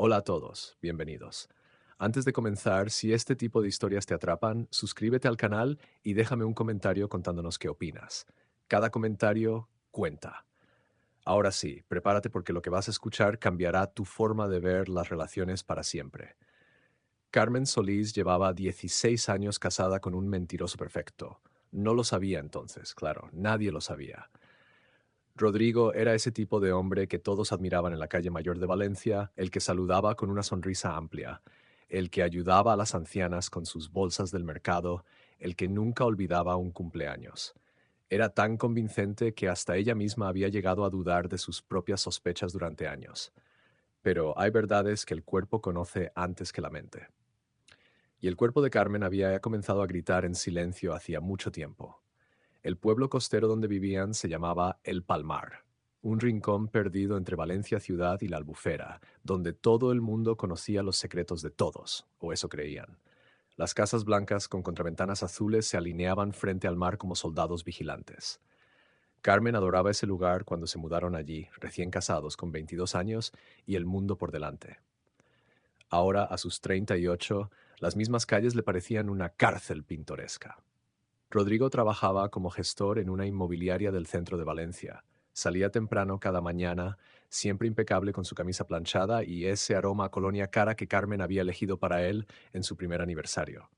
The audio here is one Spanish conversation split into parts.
Hola a todos, bienvenidos. Antes de comenzar, si este tipo de historias te atrapan, suscríbete al canal y déjame un comentario contándonos qué opinas. Cada comentario cuenta. Ahora sí, prepárate porque lo que vas a escuchar cambiará tu forma de ver las relaciones para siempre. Carmen Solís llevaba 16 años casada con un mentiroso perfecto. No lo sabía entonces, claro, nadie lo sabía. Rodrigo era ese tipo de hombre que todos admiraban en la calle Mayor de Valencia, el que saludaba con una sonrisa amplia, el que ayudaba a las ancianas con sus bolsas del mercado, el que nunca olvidaba un cumpleaños. Era tan convincente que hasta ella misma había llegado a dudar de sus propias sospechas durante años. Pero hay verdades que el cuerpo conoce antes que la mente. Y el cuerpo de Carmen había comenzado a gritar en silencio hacía mucho tiempo. El pueblo costero donde vivían se llamaba El Palmar, un rincón perdido entre Valencia ciudad y la Albufera, donde todo el mundo conocía los secretos de todos, o eso creían. Las casas blancas con contraventanas azules se alineaban frente al mar como soldados vigilantes. Carmen adoraba ese lugar cuando se mudaron allí, recién casados, con 22 años y el mundo por delante. Ahora, a sus 38, las mismas calles le parecían una cárcel pintoresca. Rodrigo trabajaba como gestor en una inmobiliaria del centro de Valencia. Salía temprano cada mañana, siempre impecable con su camisa planchada y ese aroma a colonia cara que Carmen había elegido para él en su primer aniversario.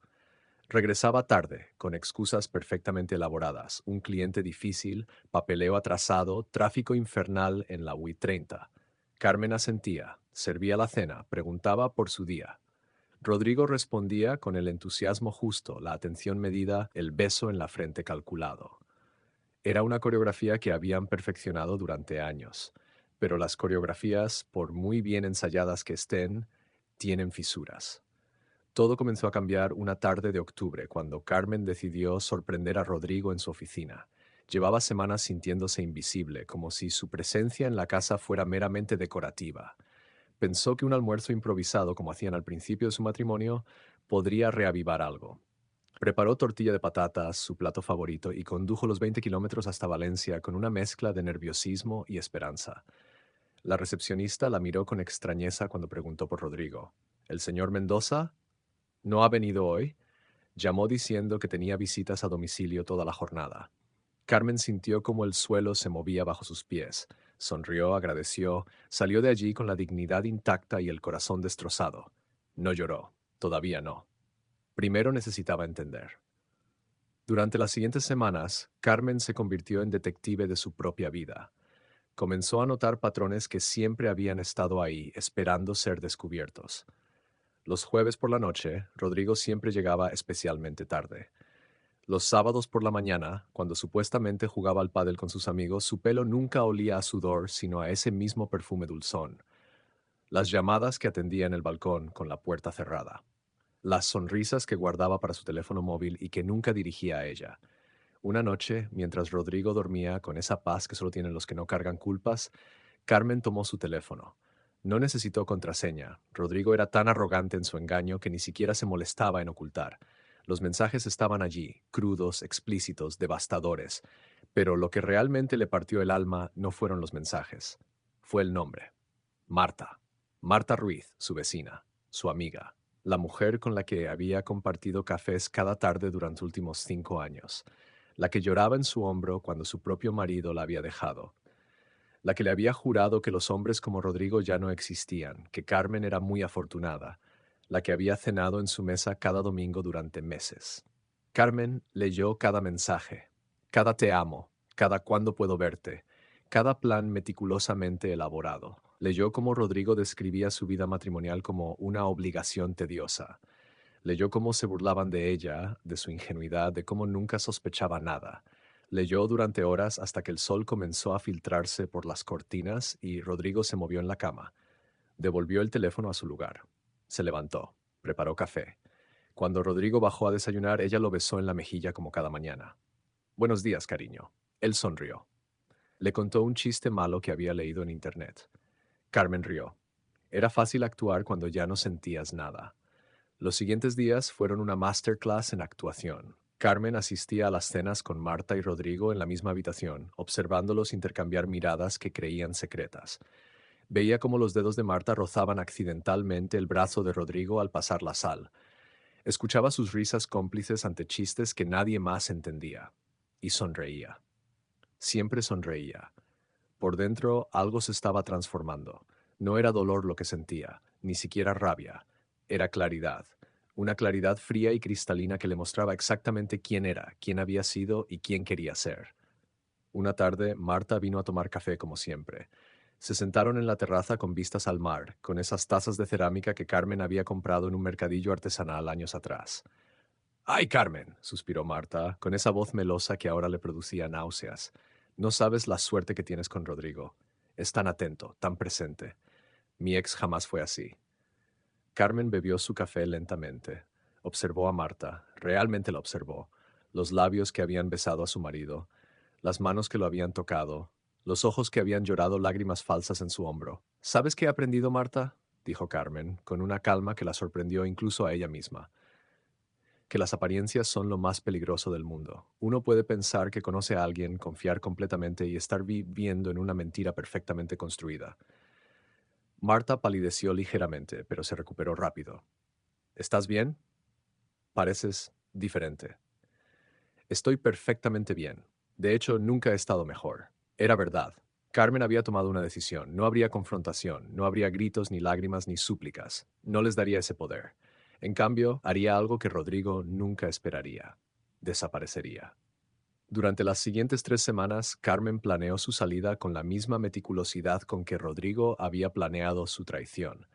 Regresaba tarde, con excusas perfectamente elaboradas, un cliente difícil, papeleo atrasado, tráfico infernal en la UI 30. Carmen asentía, servía la cena, preguntaba por su día. Rodrigo respondía con el entusiasmo justo, la atención medida, el beso en la frente calculado. Era una coreografía que habían perfeccionado durante años, pero las coreografías, por muy bien ensayadas que estén, tienen fisuras. Todo comenzó a cambiar una tarde de octubre, cuando Carmen decidió sorprender a Rodrigo en su oficina. Llevaba semanas sintiéndose invisible, como si su presencia en la casa fuera meramente decorativa. Pensó que un almuerzo improvisado, como hacían al principio de su matrimonio, podría reavivar algo. Preparó tortilla de patatas, su plato favorito, y condujo los 20 kilómetros hasta Valencia con una mezcla de nerviosismo y esperanza. La recepcionista la miró con extrañeza cuando preguntó por Rodrigo. ¿El señor Mendoza? ¿No ha venido hoy? Llamó diciendo que tenía visitas a domicilio toda la jornada. Carmen sintió como el suelo se movía bajo sus pies. Sonrió, agradeció, salió de allí con la dignidad intacta y el corazón destrozado. No lloró, todavía no. Primero necesitaba entender. Durante las siguientes semanas, Carmen se convirtió en detective de su propia vida. Comenzó a notar patrones que siempre habían estado ahí, esperando ser descubiertos. Los jueves por la noche, Rodrigo siempre llegaba especialmente tarde. Los sábados por la mañana, cuando supuestamente jugaba al pádel con sus amigos, su pelo nunca olía a sudor, sino a ese mismo perfume dulzón. Las llamadas que atendía en el balcón con la puerta cerrada. Las sonrisas que guardaba para su teléfono móvil y que nunca dirigía a ella. Una noche, mientras Rodrigo dormía con esa paz que solo tienen los que no cargan culpas, Carmen tomó su teléfono. No necesitó contraseña. Rodrigo era tan arrogante en su engaño que ni siquiera se molestaba en ocultar. Los mensajes estaban allí, crudos, explícitos, devastadores. Pero lo que realmente le partió el alma no fueron los mensajes. Fue el nombre. Marta. Marta Ruiz, su vecina, su amiga, la mujer con la que había compartido cafés cada tarde durante los últimos 5 años, la que lloraba en su hombro cuando su propio marido la había dejado, la que le había jurado que los hombres como Rodrigo ya no existían, que Carmen era muy afortunada, la que había cenado en su mesa cada domingo durante meses. Carmen leyó cada mensaje, cada te amo, cada cuándo puedo verte, cada plan meticulosamente elaborado. Leyó cómo Rodrigo describía su vida matrimonial como una obligación tediosa. Leyó cómo se burlaban de ella, de su ingenuidad, de cómo nunca sospechaba nada. Leyó durante horas hasta que el sol comenzó a filtrarse por las cortinas y Rodrigo se movió en la cama. Devolvió el teléfono a su lugar. Se levantó. Preparó café. Cuando Rodrigo bajó a desayunar, ella lo besó en la mejilla como cada mañana. Buenos días, cariño. Él sonrió. Le contó un chiste malo que había leído en internet. Carmen rió. Era fácil actuar cuando ya no sentías nada. Los siguientes días fueron una masterclass en actuación. Carmen asistía a las cenas con Marta y Rodrigo en la misma habitación, observándolos intercambiar miradas que creían secretas. Veía cómo los dedos de Marta rozaban accidentalmente el brazo de Rodrigo al pasar la sal. Escuchaba sus risas cómplices ante chistes que nadie más entendía. Y sonreía. Siempre sonreía. Por dentro algo se estaba transformando. No era dolor lo que sentía, ni siquiera rabia. Era claridad. Una claridad fría y cristalina que le mostraba exactamente quién era, quién había sido y quién quería ser. Una tarde, Marta vino a tomar café como siempre. Se sentaron en la terraza con vistas al mar, con esas tazas de cerámica que Carmen había comprado en un mercadillo artesanal años atrás. ¡Ay, Carmen! Suspiró Marta, con esa voz melosa que ahora le producía náuseas. No sabes la suerte que tienes con Rodrigo. Es tan atento, tan presente. Mi ex jamás fue así. Carmen bebió su café lentamente. Observó a Marta, realmente la observó. Los labios que habían besado a su marido, las manos que lo habían tocado, los ojos que habían llorado lágrimas falsas en su hombro. ¿Sabes qué he aprendido, Marta? Dijo Carmen, con una calma que la sorprendió incluso a ella misma. Que las apariencias son lo más peligroso del mundo. Uno puede pensar que conoce a alguien, confiar completamente y estar viviendo en una mentira perfectamente construida. Marta palideció ligeramente, pero se recuperó rápido. ¿Estás bien? Pareces diferente. Estoy perfectamente bien. De hecho, nunca he estado mejor. Era verdad. Carmen había tomado una decisión. No habría confrontación, no habría gritos, ni lágrimas, ni súplicas. No les daría ese poder. En cambio, haría algo que Rodrigo nunca esperaría. Desaparecería. Durante las siguientes 3 semanas, Carmen planeó su salida con la misma meticulosidad con que Rodrigo había planeado su traición.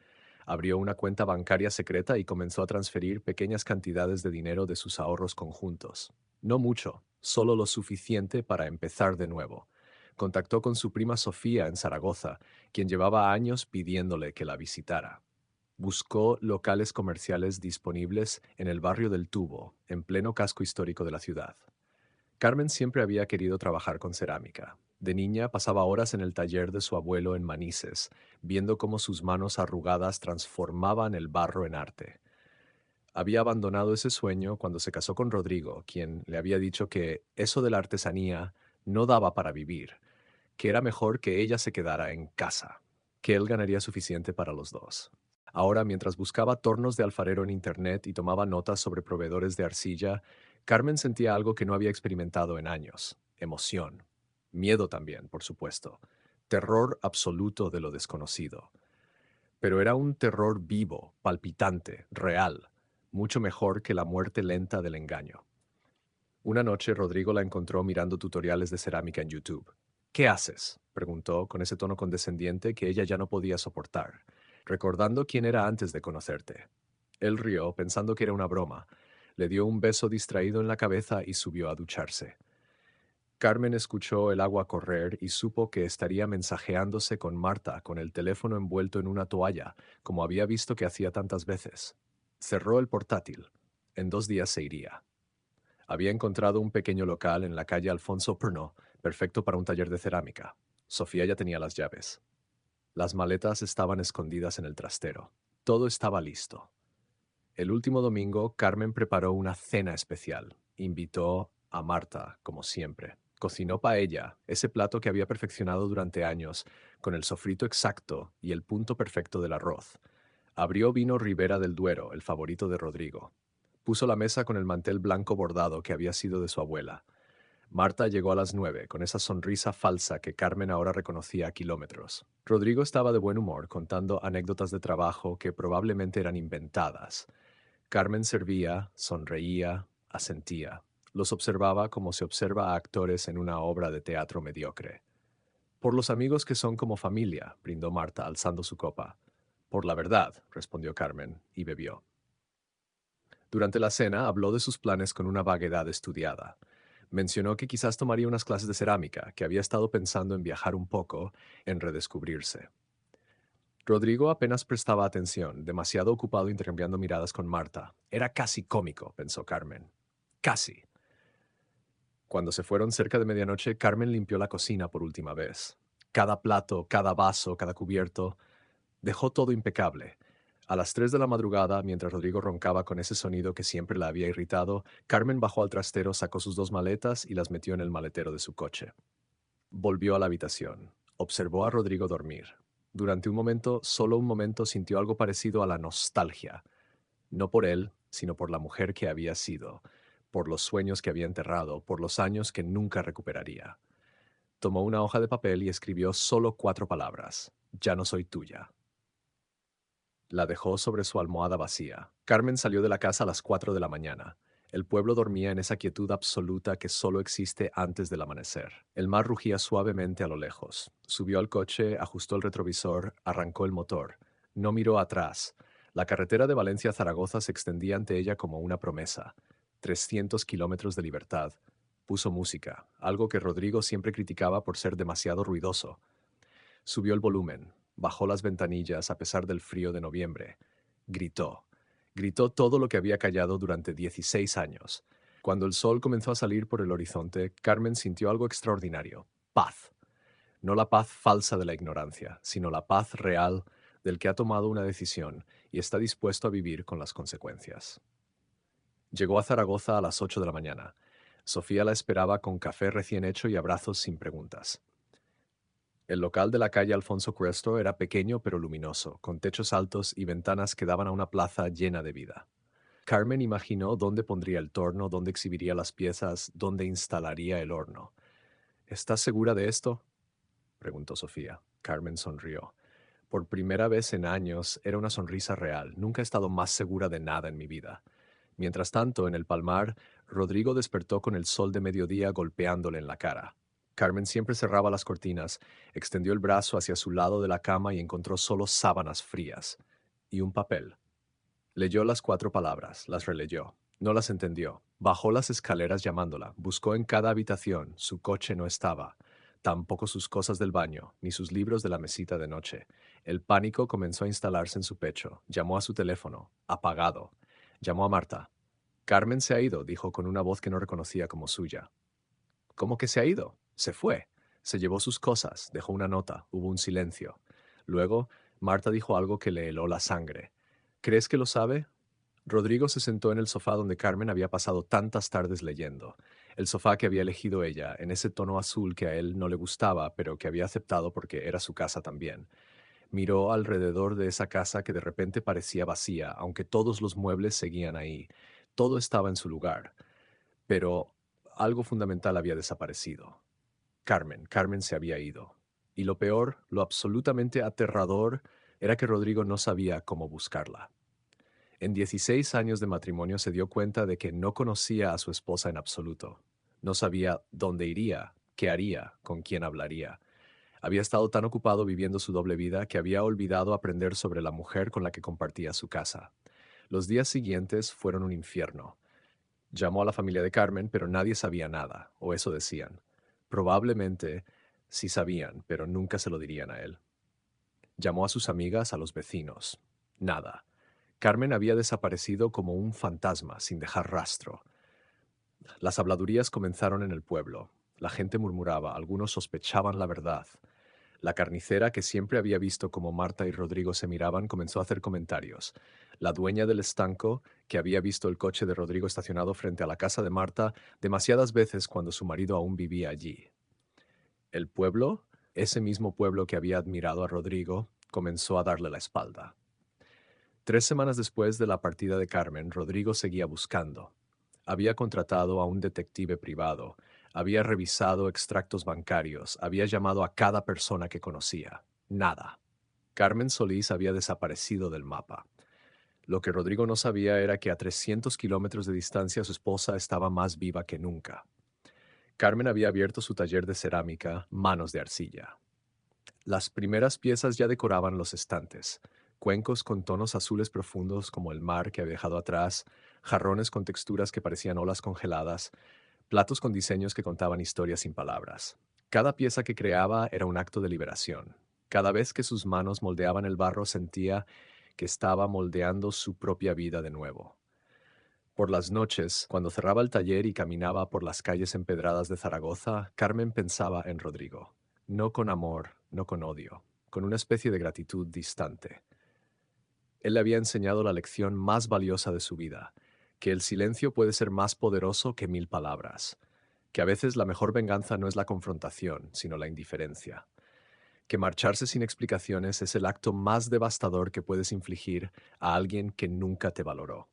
Abrió una cuenta bancaria secreta y comenzó a transferir pequeñas cantidades de dinero de sus ahorros conjuntos. No mucho, solo lo suficiente para empezar de nuevo. Contactó con su prima Sofía en Zaragoza, quien llevaba años pidiéndole que la visitara. Buscó locales comerciales disponibles en el barrio del Tubo, en pleno casco histórico de la ciudad. Carmen siempre había querido trabajar con cerámica. De niña pasaba horas en el taller de su abuelo en Manises, viendo cómo sus manos arrugadas transformaban el barro en arte. Había abandonado ese sueño cuando se casó con Rodrigo, quien le había dicho que eso de la artesanía no daba para vivir, que era mejor que ella se quedara en casa, que él ganaría suficiente para los dos. Ahora, mientras buscaba tornos de alfarero en internet y tomaba notas sobre proveedores de arcilla, Carmen sentía algo que no había experimentado en años: emoción. Miedo también, por supuesto. Terror absoluto de lo desconocido. Pero era un terror vivo, palpitante, real, mucho mejor que la muerte lenta del engaño. Una noche Rodrigo la encontró mirando tutoriales de cerámica en YouTube. ¿Qué haces?, preguntó con ese tono condescendiente que ella ya no podía soportar, recordando quién era antes de conocerte. Él rió, pensando que era una broma. Le dio un beso distraído en la cabeza y subió a ducharse. Carmen escuchó el agua correr y supo que estaría mensajeándose con Marta con el teléfono envuelto en una toalla, como había visto que hacía tantas veces. Cerró el portátil. En 2 días se iría. Había encontrado un pequeño local en la calle Alfonso Pernot, perfecto para un taller de cerámica. Sofía ya tenía las llaves. Las maletas estaban escondidas en el trastero. Todo estaba listo. El último domingo, Carmen preparó una cena especial. Invitó a Marta, como siempre. Cocinó paella, ese plato que había perfeccionado durante años, con el sofrito exacto y el punto perfecto del arroz. Abrió vino Ribera del Duero, el favorito de Rodrigo. Puso la mesa con el mantel blanco bordado que había sido de su abuela. Marta llegó a las 9, con esa sonrisa falsa que Carmen ahora reconocía a kilómetros. Rodrigo estaba de buen humor, contando anécdotas de trabajo que probablemente eran inventadas. Carmen servía, sonreía, asentía. Los observaba como se observa a actores en una obra de teatro mediocre. Por los amigos que son como familia, brindó Marta, alzando su copa. Por la verdad, respondió Carmen, y bebió. Durante la cena habló de sus planes con una vaguedad estudiada. Mencionó que quizás tomaría unas clases de cerámica, que había estado pensando en viajar un poco, en redescubrirse. Rodrigo apenas prestaba atención, demasiado ocupado intercambiando miradas con Marta. Era casi cómico, pensó Carmen. Casi. Cuando se fueron cerca de medianoche, Carmen limpió la cocina por última vez. Cada plato, cada vaso, cada cubierto. Dejó todo impecable. A las 3 de la madrugada, mientras Rodrigo roncaba con ese sonido que siempre la había irritado, Carmen bajó al trastero, sacó sus 2 maletas y las metió en el maletero de su coche. Volvió a la habitación. Observó a Rodrigo dormir. Durante un momento, solo un momento, sintió algo parecido a la nostalgia, no por él, sino por la mujer que había sido, por los sueños que había enterrado, por los años que nunca recuperaría. Tomó una hoja de papel y escribió solo 4 palabras: ya no soy tuya. La dejó sobre su almohada vacía. Carmen salió de la casa a las 4 de la mañana. El pueblo dormía en esa quietud absoluta que solo existe antes del amanecer. El mar rugía suavemente a lo lejos. Subió al coche, ajustó el retrovisor, arrancó el motor. No miró atrás. La carretera de Valencia a Zaragoza se extendía ante ella como una promesa. 300 kilómetros de libertad. Puso música, algo que Rodrigo siempre criticaba por ser demasiado ruidoso. Subió el volumen, bajó las ventanillas a pesar del frío de noviembre. Gritó. Gritó todo lo que había callado durante 16 años. Cuando el sol comenzó a salir por el horizonte, Carmen sintió algo extraordinario: paz. No la paz falsa de la ignorancia, sino la paz real del que ha tomado una decisión y está dispuesto a vivir con las consecuencias. Llegó a Zaragoza a las 8 de la mañana. Sofía la esperaba con café recién hecho y abrazos sin preguntas. El local de la calle Alfonso Cuesta era pequeño pero luminoso, con techos altos y ventanas que daban a una plaza llena de vida. Carmen imaginó dónde pondría el torno, dónde exhibiría las piezas, dónde instalaría el horno. ¿Estás segura de esto?, preguntó Sofía. Carmen sonrió. Por primera vez en años era una sonrisa real. Nunca he estado más segura de nada en mi vida. Mientras tanto, en el palmar, Rodrigo despertó con el sol de mediodía golpeándole en la cara. Carmen siempre cerraba las cortinas, extendió el brazo hacia su lado de la cama y encontró solo sábanas frías y un papel. Leyó las 4 palabras, las releyó. No las entendió. Bajó las escaleras llamándola. Buscó en cada habitación. Su coche no estaba. Tampoco sus cosas del baño, ni sus libros de la mesita de noche. El pánico comenzó a instalarse en su pecho. Llamó a su teléfono. Apagado. Llamó a Marta. Carmen se ha ido, dijo con una voz que no reconocía como suya. ¿Cómo que se ha ido? Se fue. Se llevó sus cosas, dejó una nota, hubo un silencio. Luego, Marta dijo algo que le heló la sangre. ¿Crees que lo sabe? Rodrigo se sentó en el sofá donde Carmen había pasado tantas tardes leyendo. El sofá que había elegido ella, en ese tono azul que a él no le gustaba, pero que había aceptado porque era su casa también. Miró alrededor de esa casa que de repente parecía vacía, aunque todos los muebles seguían ahí. Todo estaba en su lugar. Pero algo fundamental había desaparecido. Carmen se había ido. Y lo peor, lo absolutamente aterrador, era que Rodrigo no sabía cómo buscarla. En 16 años de matrimonio se dio cuenta de que no conocía a su esposa en absoluto. No sabía dónde iría, qué haría, con quién hablaría. Había estado tan ocupado viviendo su doble vida que había olvidado aprender sobre la mujer con la que compartía su casa. Los días siguientes fueron un infierno. Llamó a la familia de Carmen, pero nadie sabía nada, o eso decían. Probablemente sí sabían, pero nunca se lo dirían a él. Llamó a sus amigas, a los vecinos. Nada. Carmen había desaparecido como un fantasma, sin dejar rastro. Las habladurías comenzaron en el pueblo. La gente murmuraba, algunos sospechaban la verdad. La carnicera, que siempre había visto cómo Marta y Rodrigo se miraban, comenzó a hacer comentarios. La dueña del estanco, que había visto el coche de Rodrigo estacionado frente a la casa de Marta demasiadas veces cuando su marido aún vivía allí. El pueblo, ese mismo pueblo que había admirado a Rodrigo, comenzó a darle la espalda. 3 semanas después de la partida de Carmen, Rodrigo seguía buscando. Había contratado a un detective privado, había revisado extractos bancarios, había llamado a cada persona que conocía. Nada. Carmen Solís había desaparecido del mapa. Lo que Rodrigo no sabía era que a 300 kilómetros de distancia su esposa estaba más viva que nunca. Carmen había abierto su taller de cerámica, Manos de Arcilla. Las primeras piezas ya decoraban los estantes: cuencos con tonos azules profundos como el mar que había dejado atrás, jarrones con texturas que parecían olas congeladas, platos con diseños que contaban historias sin palabras. Cada pieza que creaba era un acto de liberación. Cada vez que sus manos moldeaban el barro sentía que estaba moldeando su propia vida de nuevo. Por las noches, cuando cerraba el taller y caminaba por las calles empedradas de Zaragoza, Carmen pensaba en Rodrigo. No con amor, no con odio, con una especie de gratitud distante. Él le había enseñado la lección más valiosa de su vida, que el silencio puede ser más poderoso que 1000 palabras, que a veces la mejor venganza no es la confrontación, sino la indiferencia. que marcharse sin explicaciones es el acto más devastador que puedes infligir a alguien que nunca te valoró.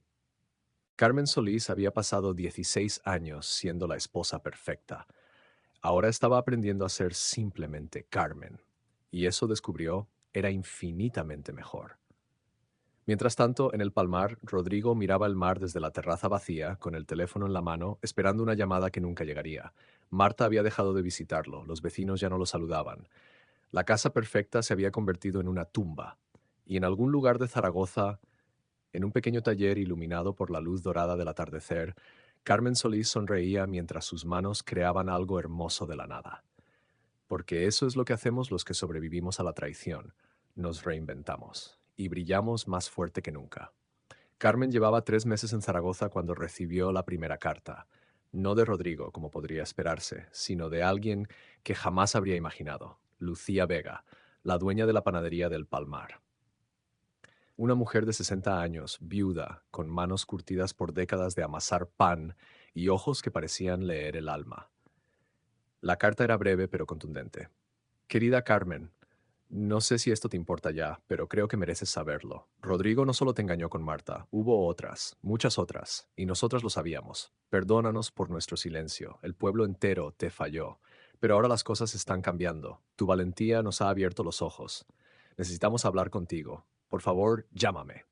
Carmen Solís había pasado 16 años siendo la esposa perfecta. Ahora estaba aprendiendo a ser simplemente Carmen. Y eso descubrió era infinitamente mejor. Mientras tanto, en el Palmar, Rodrigo miraba el mar desde la terraza vacía, con el teléfono en la mano, esperando una llamada que nunca llegaría. Marta había dejado de visitarlo, los vecinos ya no lo saludaban. La casa perfecta se había convertido en una tumba. Y en algún lugar de Zaragoza, en un pequeño taller iluminado por la luz dorada del atardecer, Carmen Solís sonreía mientras sus manos creaban algo hermoso de la nada. Porque eso es lo que hacemos los que sobrevivimos a la traición. Nos reinventamos y brillamos más fuerte que nunca. Carmen llevaba 3 meses en Zaragoza cuando recibió la primera carta. No de Rodrigo, como podría esperarse, sino de alguien que jamás habría imaginado, Lucía Vega, la dueña de la panadería del Palmar. Una mujer de 60 años, viuda, con manos curtidas por décadas de amasar pan y ojos que parecían leer el alma. La carta era breve pero contundente. Querida Carmen, no sé si esto te importa ya, pero creo que mereces saberlo. Rodrigo no solo te engañó con Marta, hubo otras, muchas otras, y nosotras lo sabíamos. Perdónanos por nuestro silencio, el pueblo entero te falló, pero ahora las cosas están cambiando. Tu valentía nos ha abierto los ojos. Necesitamos hablar contigo. Por favor, llámame.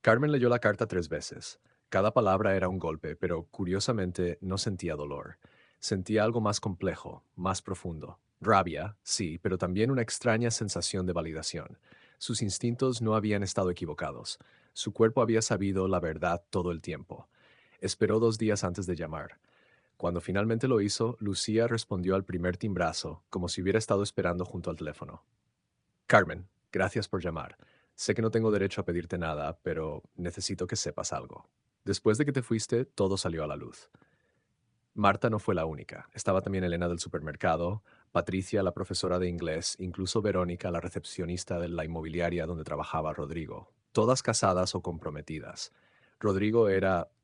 Carmen leyó la carta 3 veces. Cada palabra era un golpe, pero curiosamente no sentía dolor. Sentía algo más complejo, más profundo. Rabia, sí, pero también una extraña sensación de validación. Sus instintos no habían estado equivocados. Su cuerpo había sabido la verdad todo el tiempo. Esperó 2 días antes de llamar. Cuando finalmente lo hizo, Lucía respondió al primer timbrazo, como si hubiera estado esperando junto al teléfono. Carmen, gracias por llamar. Sé que no tengo derecho a pedirte nada, pero necesito que sepas algo. Después de que te fuiste, todo salió a la luz. Marta no fue la única. Estaba también Elena del supermercado, Patricia, la profesora de inglés, incluso Verónica, la recepcionista de la inmobiliaria donde trabajaba Rodrigo. Todas casadas o comprometidas. Rodrigo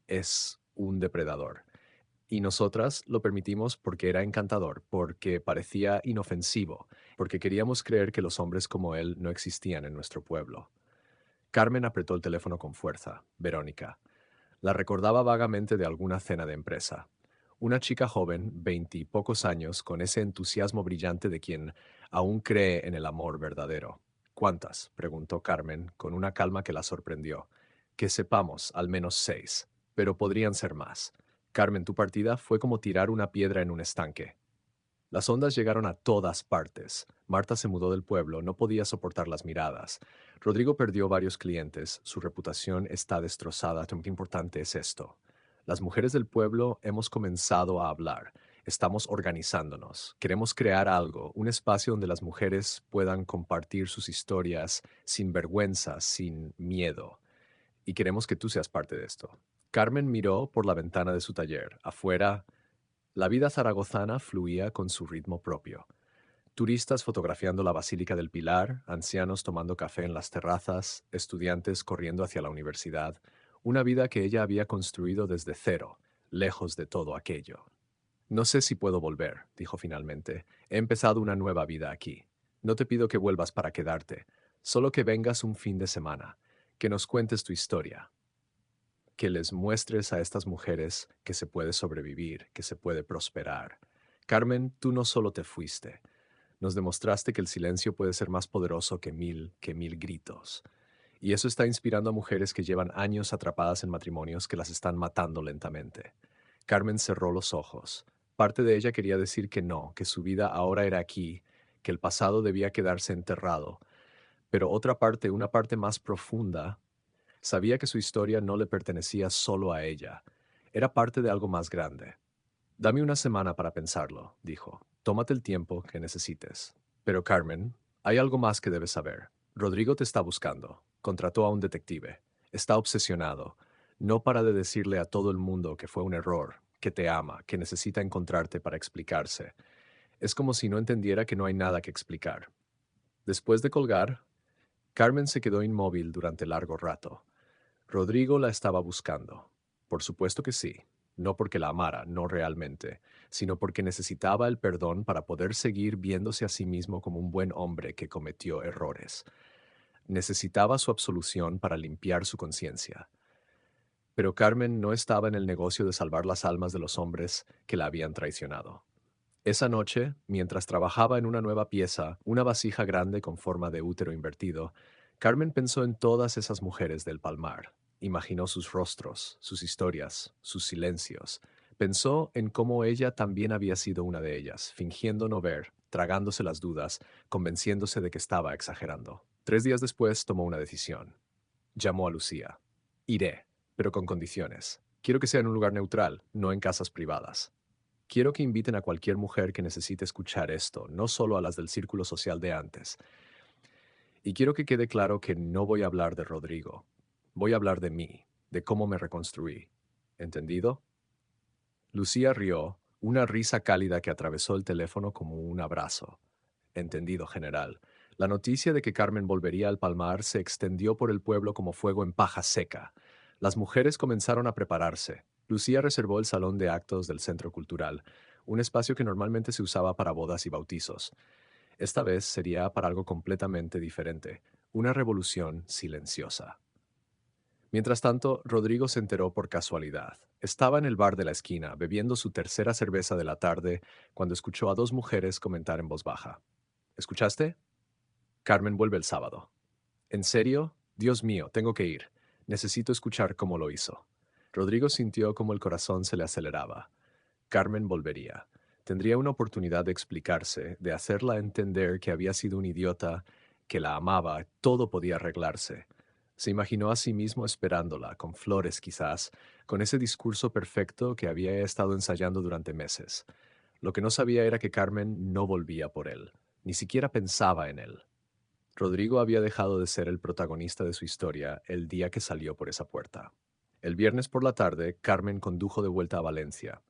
es un depredador. Y nosotras lo permitimos porque era encantador, porque parecía inofensivo, porque queríamos creer que los hombres como él no existían en nuestro pueblo. Carmen apretó el teléfono con fuerza. Verónica. La recordaba vagamente de alguna cena de empresa. Una chica joven, 20 y pocos años, con ese entusiasmo brillante de quien aún cree en el amor verdadero. ¿Cuántas? Preguntó Carmen, con una calma que la sorprendió. Que sepamos, al menos 6, pero podrían ser más. Carmen, tu partida fue como tirar una piedra en un estanque. Las ondas llegaron a todas partes. Marta se mudó del pueblo, no podía soportar las miradas. Rodrigo perdió varios clientes, su reputación está destrozada. ¿Qué importante es esto? Las mujeres del pueblo hemos comenzado a hablar. Estamos organizándonos. Queremos crear algo, un espacio donde las mujeres puedan compartir sus historias sin vergüenza, sin miedo. Y queremos que tú seas parte de esto. Carmen miró por la ventana de su taller. Afuera, la vida zaragozana fluía con su ritmo propio. Turistas fotografiando la Basílica del Pilar, ancianos tomando café en las terrazas, estudiantes corriendo hacia la universidad, una vida que ella había construido desde cero, lejos de todo aquello. No sé si puedo volver, dijo finalmente. He empezado una nueva vida aquí. No te pido que vuelvas para quedarte, solo que vengas un fin de semana, que nos cuentes tu historia, que les muestres a estas mujeres que se puede sobrevivir, que se puede prosperar. Carmen, tú no solo te fuiste, nos demostraste que el silencio puede ser más poderoso que mil gritos. Y eso está inspirando a mujeres que llevan años atrapadas en matrimonios que las están matando lentamente. Carmen cerró los ojos. Parte de ella quería decir que no, que su vida ahora era aquí, que el pasado debía quedarse enterrado. Pero otra parte, una parte más profunda, sabía que su historia no le pertenecía solo a ella. Era parte de algo más grande. Dame una semana para pensarlo, dijo. Tómate el tiempo que necesites. Pero Carmen, hay algo más que debes saber. Rodrigo te está buscando. Contrató a un detective. Está obsesionado. No para de decirle a todo el mundo que fue un error, que te ama, que necesita encontrarte para explicarse. Es como si no entendiera que no hay nada que explicar. Después de colgar, Carmen se quedó inmóvil durante largo rato. Rodrigo la estaba buscando. Por supuesto que sí. No porque la amara, no realmente, sino porque necesitaba el perdón para poder seguir viéndose a sí mismo como un buen hombre que cometió errores. Necesitaba su absolución para limpiar su conciencia. Pero Carmen no estaba en el negocio de salvar las almas de los hombres que la habían traicionado. Esa noche, mientras trabajaba en una nueva pieza, una vasija grande con forma de útero invertido, Carmen pensó en todas esas mujeres del Palmar. Imaginó sus rostros, sus historias, sus silencios. Pensó en cómo ella también había sido una de ellas, fingiendo no ver, tragándose las dudas, convenciéndose de que estaba exagerando. 3 días después tomó una decisión. Llamó a Lucía. Iré, pero con condiciones. Quiero que sea en un lugar neutral, no en casas privadas. Quiero que inviten a cualquier mujer que necesite escuchar esto, no solo a las del círculo social de antes. Y quiero que quede claro que no voy a hablar de Rodrigo. Voy a hablar de mí, de cómo me reconstruí. ¿Entendido? Lucía rió, una risa cálida que atravesó el teléfono como un abrazo. Entendido, general. La noticia de que Carmen volvería al Palmar se extendió por el pueblo como fuego en paja seca. Las mujeres comenzaron a prepararse. Lucía reservó el salón de actos del Centro Cultural, un espacio que normalmente se usaba para bodas y bautizos. Esta vez sería para algo completamente diferente, una revolución silenciosa. Mientras tanto, Rodrigo se enteró por casualidad. Estaba en el bar de la esquina, bebiendo su tercera cerveza de la tarde, cuando escuchó a dos mujeres comentar en voz baja. ¿Escuchaste? Carmen vuelve el sábado. ¿En serio? Dios mío, tengo que ir. Necesito escuchar cómo lo hizo. Rodrigo sintió como el corazón se le aceleraba. Carmen volvería. Tendría una oportunidad de explicarse, de hacerla entender que había sido un idiota, que la amaba, todo podía arreglarse. Se imaginó a sí mismo esperándola, con flores quizás, con ese discurso perfecto que había estado ensayando durante meses. Lo que no sabía era que Carmen no volvía por él, ni siquiera pensaba en él. Rodrigo había dejado de ser el protagonista de su historia el día que salió por esa puerta. El viernes por la tarde, Carmen condujo de vuelta a Valencia.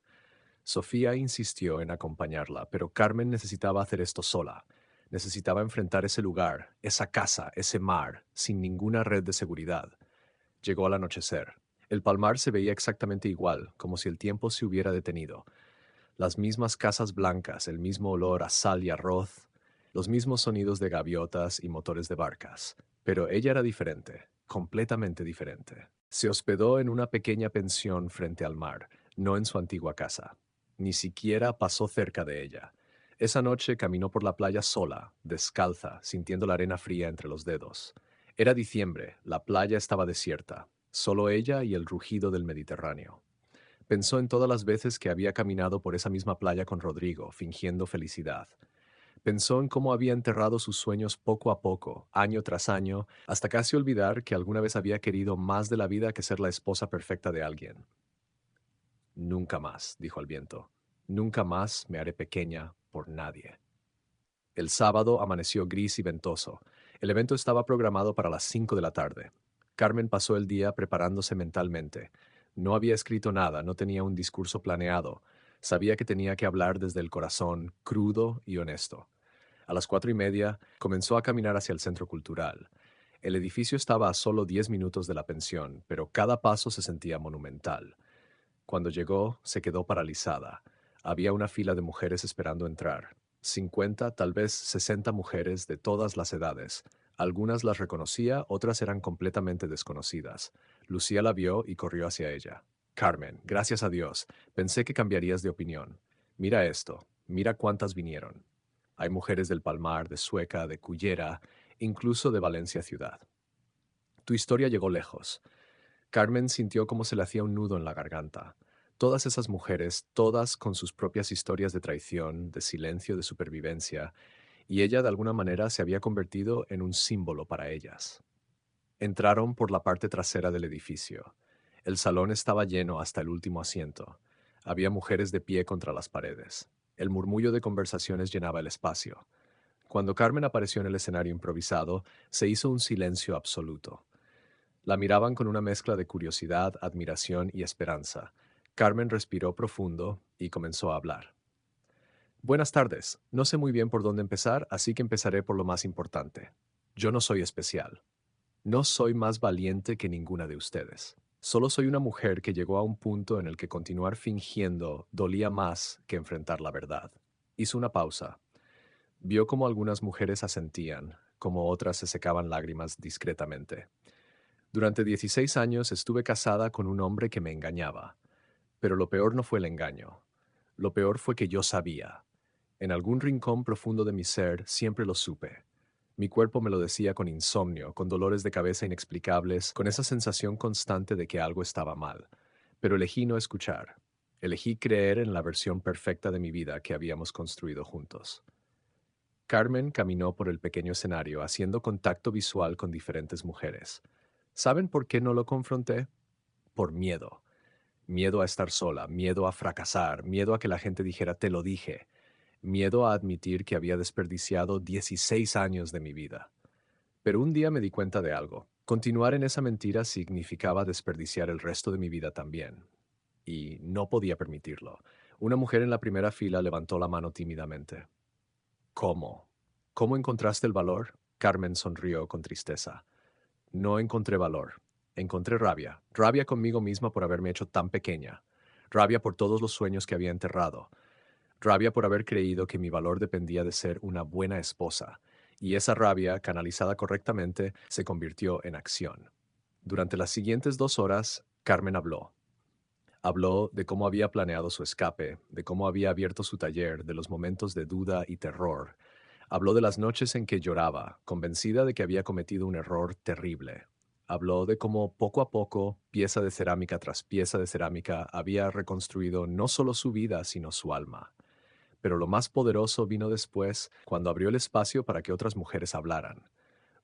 Sofía insistió en acompañarla, pero Carmen necesitaba hacer esto sola. Necesitaba enfrentar ese lugar, esa casa, ese mar, sin ninguna red de seguridad. Llegó al anochecer. El palmar se veía exactamente igual, como si el tiempo se hubiera detenido. Las mismas casas blancas, el mismo olor a sal y arroz, los mismos sonidos de gaviotas y motores de barcas. Pero ella era diferente, completamente diferente. Se hospedó en una pequeña pensión frente al mar, no en su antigua casa. Ni siquiera pasó cerca de ella. Esa noche caminó por la playa sola, descalza, sintiendo la arena fría entre los dedos. Era diciembre, la playa estaba desierta, solo ella y el rugido del Mediterráneo. Pensó en todas las veces que había caminado por esa misma playa con Rodrigo, fingiendo felicidad. Pensó en cómo había enterrado sus sueños poco a poco, año tras año, hasta casi olvidar que alguna vez había querido más de la vida que ser la esposa perfecta de alguien. Nunca más, dijo al viento. Nunca más me haré pequeña por nadie. El sábado amaneció gris y ventoso. El evento estaba programado para las 5 de la tarde. Carmen pasó el día preparándose mentalmente. No había escrito nada, no tenía un discurso planeado. Sabía que tenía que hablar desde el corazón, crudo y honesto. A las 4:30 comenzó a caminar hacia el centro cultural. El edificio estaba a solo 10 minutos de la pensión, pero cada paso se sentía monumental. Cuando llegó, se quedó paralizada. Había una fila de mujeres esperando entrar. 50, tal vez 60 mujeres de todas las edades. Algunas las reconocía, otras eran completamente desconocidas. Lucía la vio y corrió hacia ella. Carmen, gracias a Dios, pensé que cambiarías de opinión. Mira esto, mira cuántas vinieron. Hay mujeres del Palmar, de Sueca, de Cullera, incluso de Valencia ciudad. Tu historia llegó lejos. Carmen sintió como se le hacía un nudo en la garganta. Todas esas mujeres, todas con sus propias historias de traición, de silencio, de supervivencia, y ella de alguna manera se había convertido en un símbolo para ellas. Entraron por la parte trasera del edificio. El salón estaba lleno hasta el último asiento. Había mujeres de pie contra las paredes. El murmullo de conversaciones llenaba el espacio. Cuando Carmen apareció en el escenario improvisado, se hizo un silencio absoluto. La miraban con una mezcla de curiosidad, admiración y esperanza. Carmen respiró profundo y comenzó a hablar. Buenas tardes. No sé muy bien por dónde empezar, así que empezaré por lo más importante. Yo no soy especial. No soy más valiente que ninguna de ustedes. Solo soy una mujer que llegó a un punto en el que continuar fingiendo dolía más que enfrentar la verdad. Hizo una pausa. Vio cómo algunas mujeres asentían, como otras se secaban lágrimas discretamente. Durante 16 años estuve casada con un hombre que me engañaba, pero lo peor no fue el engaño. Lo peor fue que yo sabía. En algún rincón profundo de mi ser siempre lo supe. Mi cuerpo me lo decía con insomnio, con dolores de cabeza inexplicables, con esa sensación constante de que algo estaba mal. Pero elegí no escuchar. Elegí creer en la versión perfecta de mi vida que habíamos construido juntos. Carmen caminó por el pequeño escenario, haciendo contacto visual con diferentes mujeres. ¿Saben por qué no lo confronté? Por miedo. Miedo a estar sola, miedo a fracasar, miedo a que la gente dijera te lo dije, miedo a admitir que había desperdiciado 16 años de mi vida. Pero un día me di cuenta de algo. Continuar en esa mentira significaba desperdiciar el resto de mi vida también. Y no podía permitirlo. Una mujer en la primera fila levantó la mano tímidamente. ¿Cómo? ¿Cómo encontraste el valor? Carmen sonrió con tristeza. No encontré valor. Encontré rabia. Rabia conmigo misma por haberme hecho tan pequeña. Rabia por todos los sueños que había enterrado. Rabia por haber creído que mi valor dependía de ser una buena esposa. Y esa rabia, canalizada correctamente, se convirtió en acción. Durante las siguientes 2 horas, Carmen habló. Habló de cómo había planeado su escape, de cómo había abierto su taller, de los momentos de duda y terror. Habló de las noches en que lloraba, convencida de que había cometido un error terrible. Habló de cómo poco a poco, pieza de cerámica tras pieza de cerámica, había reconstruido no solo su vida, sino su alma. Pero lo más poderoso vino después, cuando abrió el espacio para que otras mujeres hablaran.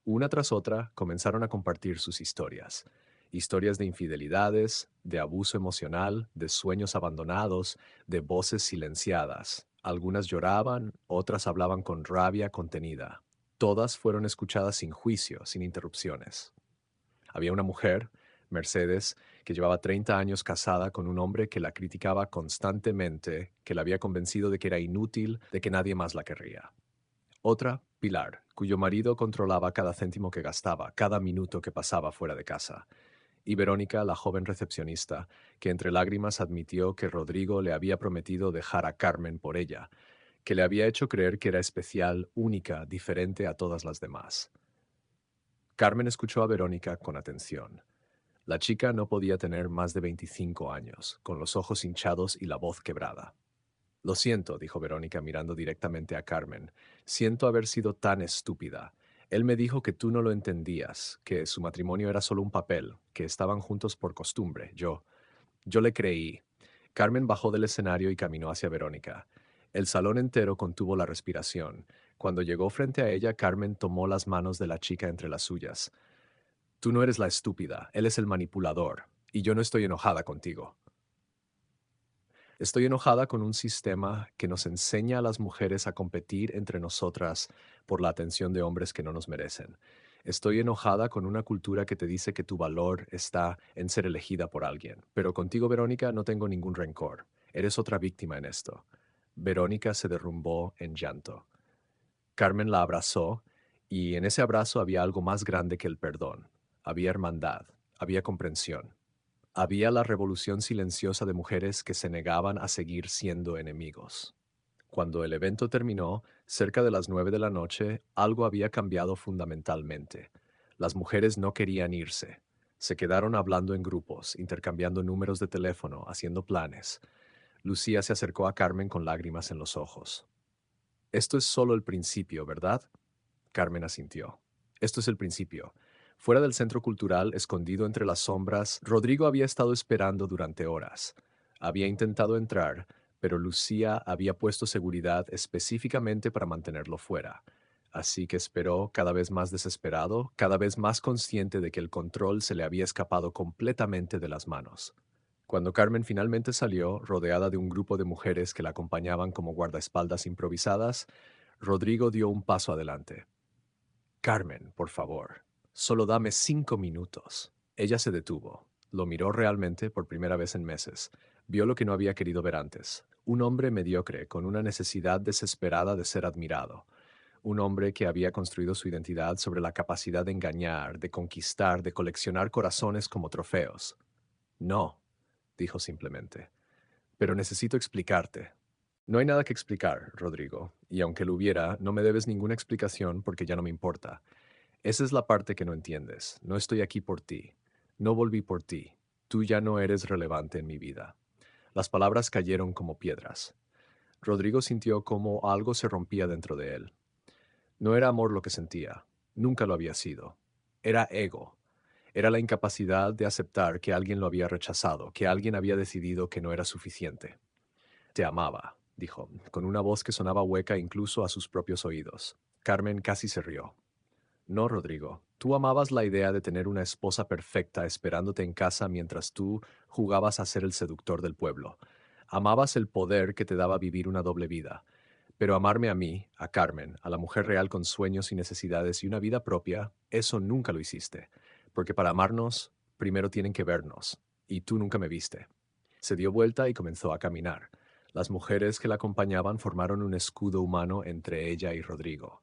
Una tras otra comenzaron a compartir sus historias. Historias de infidelidades, de abuso emocional, de sueños abandonados, de voces silenciadas. Algunas lloraban, otras hablaban con rabia contenida. Todas fueron escuchadas sin juicio, sin interrupciones. Había una mujer, Mercedes, que llevaba 30 años casada con un hombre que la criticaba constantemente, que la había convencido de que era inútil, de que nadie más la querría. Otra, Pilar, cuyo marido controlaba cada céntimo que gastaba, cada minuto que pasaba fuera de casa. Y Verónica, la joven recepcionista, que entre lágrimas admitió que Rodrigo le había prometido dejar a Carmen por ella, que le había hecho creer que era especial, única, diferente a todas las demás. Carmen escuchó a Verónica con atención. La chica no podía tener más de 25 años, con los ojos hinchados y la voz quebrada. Lo siento, dijo Verónica mirando directamente a Carmen. Siento haber sido tan estúpida. Él me dijo que tú no lo entendías, que su matrimonio era solo un papel, que estaban juntos por costumbre. Yo le creí. Carmen bajó del escenario y caminó hacia Verónica. El salón entero contuvo la respiración. Cuando llegó frente a ella, Carmen tomó las manos de la chica entre las suyas. Tú no eres la estúpida, él es el manipulador, y yo no estoy enojada contigo. Estoy enojada con un sistema que nos enseña a las mujeres a competir entre nosotras por la atención de hombres que no nos merecen. Estoy enojada con una cultura que te dice que tu valor está en ser elegida por alguien. Pero contigo, Verónica, no tengo ningún rencor. Eres otra víctima en esto. Verónica se derrumbó en llanto. Carmen la abrazó y en ese abrazo había algo más grande que el perdón. Había hermandad, había comprensión. Había la revolución silenciosa de mujeres que se negaban a seguir siendo enemigos. Cuando el evento terminó, cerca de las 9 de la noche, algo había cambiado fundamentalmente. Las mujeres no querían irse. Se quedaron hablando en grupos, intercambiando números de teléfono, haciendo planes. Lucía se acercó a Carmen con lágrimas en los ojos. Esto es solo el principio, ¿verdad? Carmen asintió. Esto es el principio. Fuera del centro cultural, escondido entre las sombras, Rodrigo había estado esperando durante horas. Había intentado entrar, pero Lucía había puesto seguridad específicamente para mantenerlo fuera. Así que esperó, cada vez más desesperado, cada vez más consciente de que el control se le había escapado completamente de las manos. Cuando Carmen finalmente salió, rodeada de un grupo de mujeres que la acompañaban como guardaespaldas improvisadas, Rodrigo dio un paso adelante. Carmen, por favor, solo dame 5 minutos. Ella se detuvo. Lo miró realmente por primera vez en meses. Vio lo que no había querido ver antes. Un hombre mediocre, con una necesidad desesperada de ser admirado. Un hombre que había construido su identidad sobre la capacidad de engañar, de conquistar, de coleccionar corazones como trofeos. No, dijo simplemente. Pero necesito explicarte. No hay nada que explicar, Rodrigo, y aunque lo hubiera, no me debes ninguna explicación porque ya no me importa. Esa es la parte que no entiendes. No estoy aquí por ti. No volví por ti. Tú ya no eres relevante en mi vida. Las palabras cayeron como piedras. Rodrigo sintió como algo se rompía dentro de él. No era amor lo que sentía. Nunca lo había sido. Era ego. Era la incapacidad de aceptar que alguien lo había rechazado, que alguien había decidido que no era suficiente. Te amaba, dijo, con una voz que sonaba hueca incluso a sus propios oídos. Carmen casi se rió. No, Rodrigo, tú amabas la idea de tener una esposa perfecta esperándote en casa mientras tú jugabas a ser el seductor del pueblo. Amabas el poder que te daba vivir una doble vida. Pero amarme a mí, a Carmen, a la mujer real con sueños y necesidades y una vida propia, eso nunca lo hiciste. Porque para amarnos, primero tienen que vernos. Y tú nunca me viste. Se dio vuelta y comenzó a caminar. Las mujeres que la acompañaban formaron un escudo humano entre ella y Rodrigo.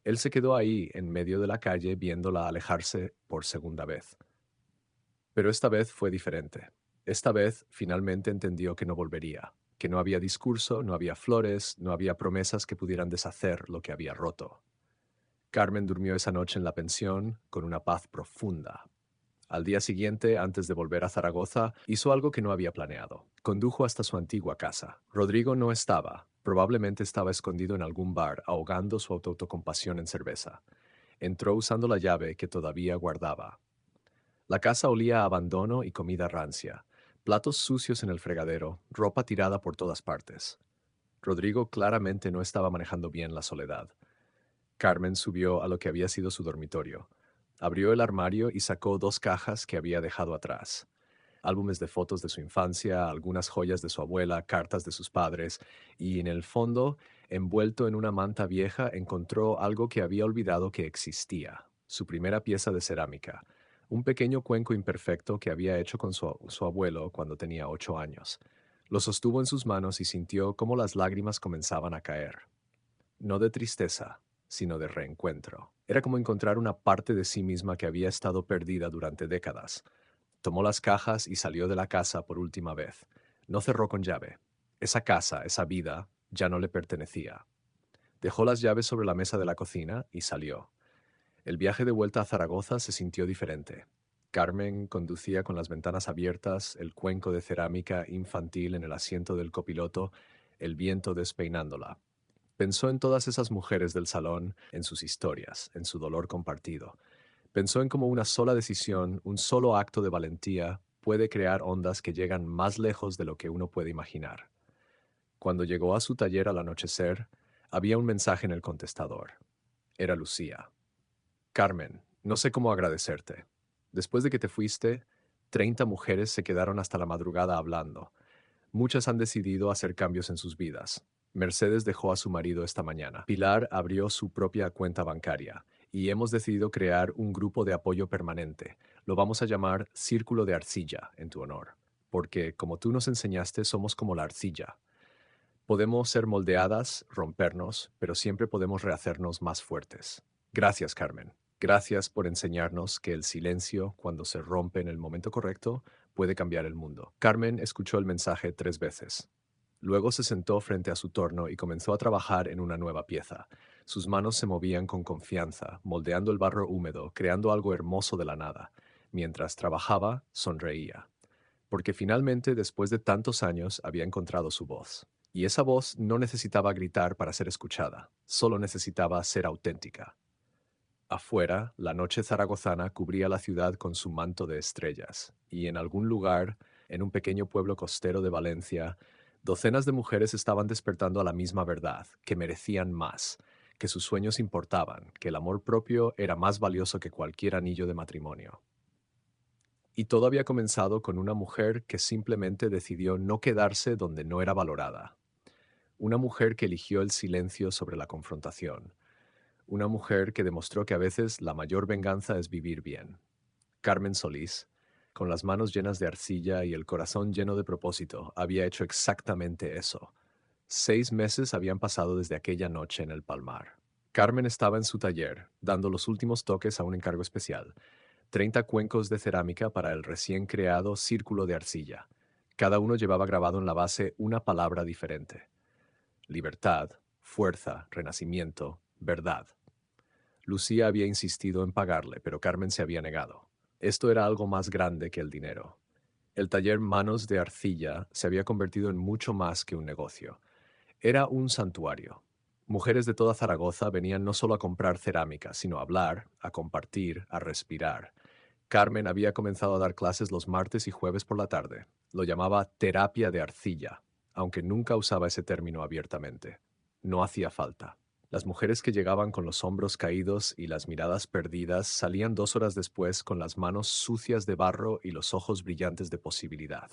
Él se quedó ahí, en medio de la calle, viéndola alejarse por segunda vez. Pero esta vez fue diferente. Esta vez finalmente entendió que no volvería, que no había discurso, no había flores, no había promesas que pudieran deshacer lo que había roto. Carmen durmió esa noche en la pensión con una paz profunda. Al día siguiente, antes de volver a Zaragoza, hizo algo que no había planeado. Condujo hasta su antigua casa. Rodrigo no estaba. Probablemente estaba escondido en algún bar, ahogando su autocompasión en cerveza. Entró usando la llave que todavía guardaba. La casa olía a abandono y comida rancia, platos sucios en el fregadero, ropa tirada por todas partes. Rodrigo claramente no estaba manejando bien la soledad. Carmen subió a lo que había sido su dormitorio. Abrió el armario y sacó dos cajas que había dejado atrás. Álbumes de fotos de su infancia, algunas joyas de su abuela, cartas de sus padres, y en el fondo, envuelto en una manta vieja, encontró algo que había olvidado que existía, su primera pieza de cerámica, un pequeño cuenco imperfecto que había hecho con su abuelo cuando tenía 8 años. Lo sostuvo en sus manos y sintió cómo las lágrimas comenzaban a caer. No de tristeza, sino de reencuentro. Era como encontrar una parte de sí misma que había estado perdida durante décadas. Tomó las cajas y salió de la casa por última vez. No cerró con llave. Esa casa, esa vida, ya no le pertenecía. Dejó las llaves sobre la mesa de la cocina y salió. El viaje de vuelta a Zaragoza se sintió diferente. Carmen conducía con las ventanas abiertas, el cuenco de cerámica infantil en el asiento del copiloto, el viento despeinándola. Pensó en todas esas mujeres del salón, en sus historias, en su dolor compartido. Pensó en cómo una sola decisión, un solo acto de valentía, puede crear ondas que llegan más lejos de lo que uno puede imaginar. Cuando llegó a su taller al anochecer, había un mensaje en el contestador. Era Lucía. Carmen, no sé cómo agradecerte. Después de que te fuiste, 30 mujeres se quedaron hasta la madrugada hablando. Muchas han decidido hacer cambios en sus vidas. Mercedes dejó a su marido esta mañana. Pilar abrió su propia cuenta bancaria y hemos decidido crear un grupo de apoyo permanente. Lo vamos a llamar Círculo de Arcilla en tu honor, porque como tú nos enseñaste, somos como la arcilla. Podemos ser moldeadas, rompernos, pero siempre podemos rehacernos más fuertes. Gracias, Carmen. Gracias por enseñarnos que el silencio, cuando se rompe en el momento correcto, puede cambiar el mundo. Carmen escuchó el mensaje 3 veces. Luego se sentó frente a su torno y comenzó a trabajar en una nueva pieza. Sus manos se movían con confianza, moldeando el barro húmedo, creando algo hermoso de la nada. Mientras trabajaba, sonreía. Porque finalmente, después de tantos años, había encontrado su voz. Y esa voz no necesitaba gritar para ser escuchada, solo necesitaba ser auténtica. Afuera, la noche zaragozana cubría la ciudad con su manto de estrellas, y en algún lugar, en un pequeño pueblo costero de Valencia, docenas de mujeres estaban despertando a la misma verdad, que merecían más, que sus sueños importaban, que el amor propio era más valioso que cualquier anillo de matrimonio. Y todo había comenzado con una mujer que simplemente decidió no quedarse donde no era valorada. Una mujer que eligió el silencio sobre la confrontación. Una mujer que demostró que a veces la mayor venganza es vivir bien. Carmen Solís, con las manos llenas de arcilla y el corazón lleno de propósito, había hecho exactamente eso. 6 meses habían pasado desde aquella noche en el Palmar. Carmen estaba en su taller, dando los últimos toques a un encargo especial, 30 cuencos de cerámica para el recién creado círculo de arcilla. Cada uno llevaba grabado en la base una palabra diferente. Libertad, fuerza, renacimiento, verdad. Lucía había insistido en pagarle, pero Carmen se había negado. Esto era algo más grande que el dinero. El taller Manos de Arcilla se había convertido en mucho más que un negocio. Era un santuario. Mujeres de toda Zaragoza venían no solo a comprar cerámica, sino a hablar, a compartir, a respirar. Carmen había comenzado a dar clases los martes y jueves por la tarde. Lo llamaba terapia de arcilla, aunque nunca usaba ese término abiertamente. No hacía falta. Las mujeres que llegaban con los hombros caídos y las miradas perdidas salían 2 horas después con las manos sucias de barro y los ojos brillantes de posibilidad.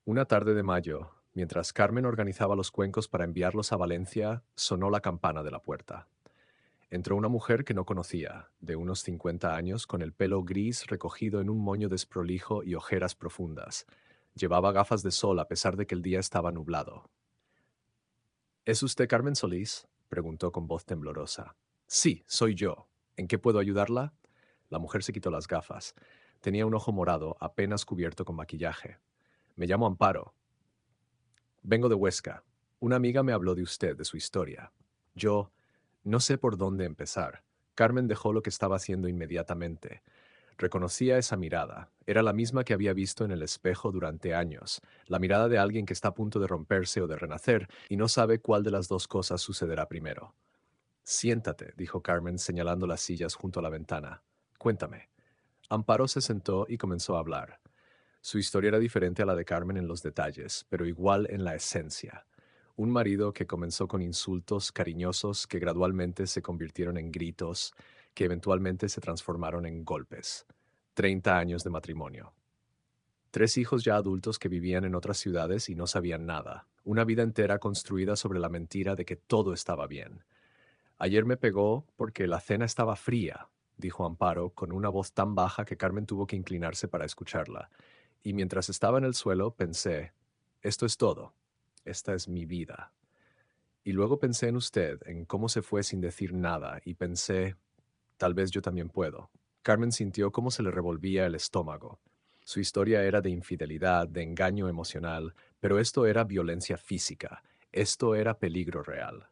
Una tarde de mayo, mientras Carmen organizaba los cuencos para enviarlos a Valencia, sonó la campana de la puerta. Entró una mujer que no conocía, de unos 50 años, con el pelo gris recogido en un moño desprolijo y ojeras profundas. Llevaba gafas de sol a pesar de que el día estaba nublado. ¿Es usted Carmen Solís?, preguntó con voz temblorosa. Sí, soy yo. ¿En qué puedo ayudarla? La mujer se quitó las gafas. Tenía un ojo morado, apenas cubierto con maquillaje. Me llamo Amparo. Vengo de Huesca. Una amiga me habló de usted, de su historia. Yo no sé por dónde empezar. Carmen dejó lo que estaba haciendo inmediatamente. Reconocía esa mirada. Era la misma que había visto en el espejo durante años. La mirada de alguien que está a punto de romperse o de renacer y no sabe cuál de las dos cosas sucederá primero. Siéntate, dijo Carmen señalando las sillas junto a la ventana. Cuéntame. Amparo se sentó y comenzó a hablar. Su historia era diferente a la de Carmen en los detalles, pero igual en la esencia. Un marido que comenzó con insultos cariñosos que gradualmente se convirtieron en gritos, que eventualmente se transformaron en golpes. 30 años de matrimonio. 3 hijos ya adultos que vivían en otras ciudades y no sabían nada. Una vida entera construida sobre la mentira de que todo estaba bien. Ayer me pegó porque la cena estaba fría, dijo Amparo con una voz tan baja que Carmen tuvo que inclinarse para escucharla. Y mientras estaba en el suelo pensé, esto es todo, esta es mi vida. Y luego pensé en usted, en cómo se fue sin decir nada, y pensé, tal vez yo también puedo. Carmen sintió cómo se le revolvía el estómago. Su historia era de infidelidad, de engaño emocional, pero esto era violencia física, esto era peligro real.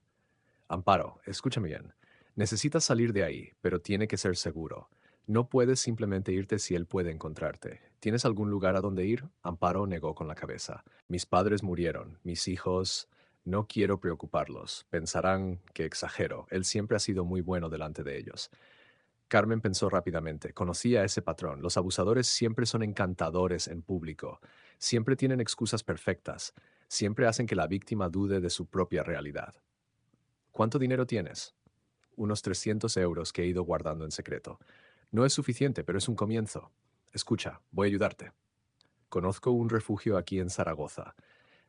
Amparo, escúchame bien. Necesitas salir de ahí, pero tiene que ser seguro. No puedes simplemente irte si él puede encontrarte. ¿Tienes algún lugar a donde ir? Amparo negó con la cabeza. Mis padres murieron, mis hijos... No quiero preocuparlos. Pensarán que exagero. Él siempre ha sido muy bueno delante de ellos. Carmen pensó rápidamente. Conocía ese patrón. Los abusadores siempre son encantadores en público. Siempre tienen excusas perfectas. Siempre hacen que la víctima dude de su propia realidad. ¿Cuánto dinero tienes? Unos 300 euros que he ido guardando en secreto. No es suficiente, pero es un comienzo. Escucha, voy a ayudarte. Conozco un refugio aquí en Zaragoza,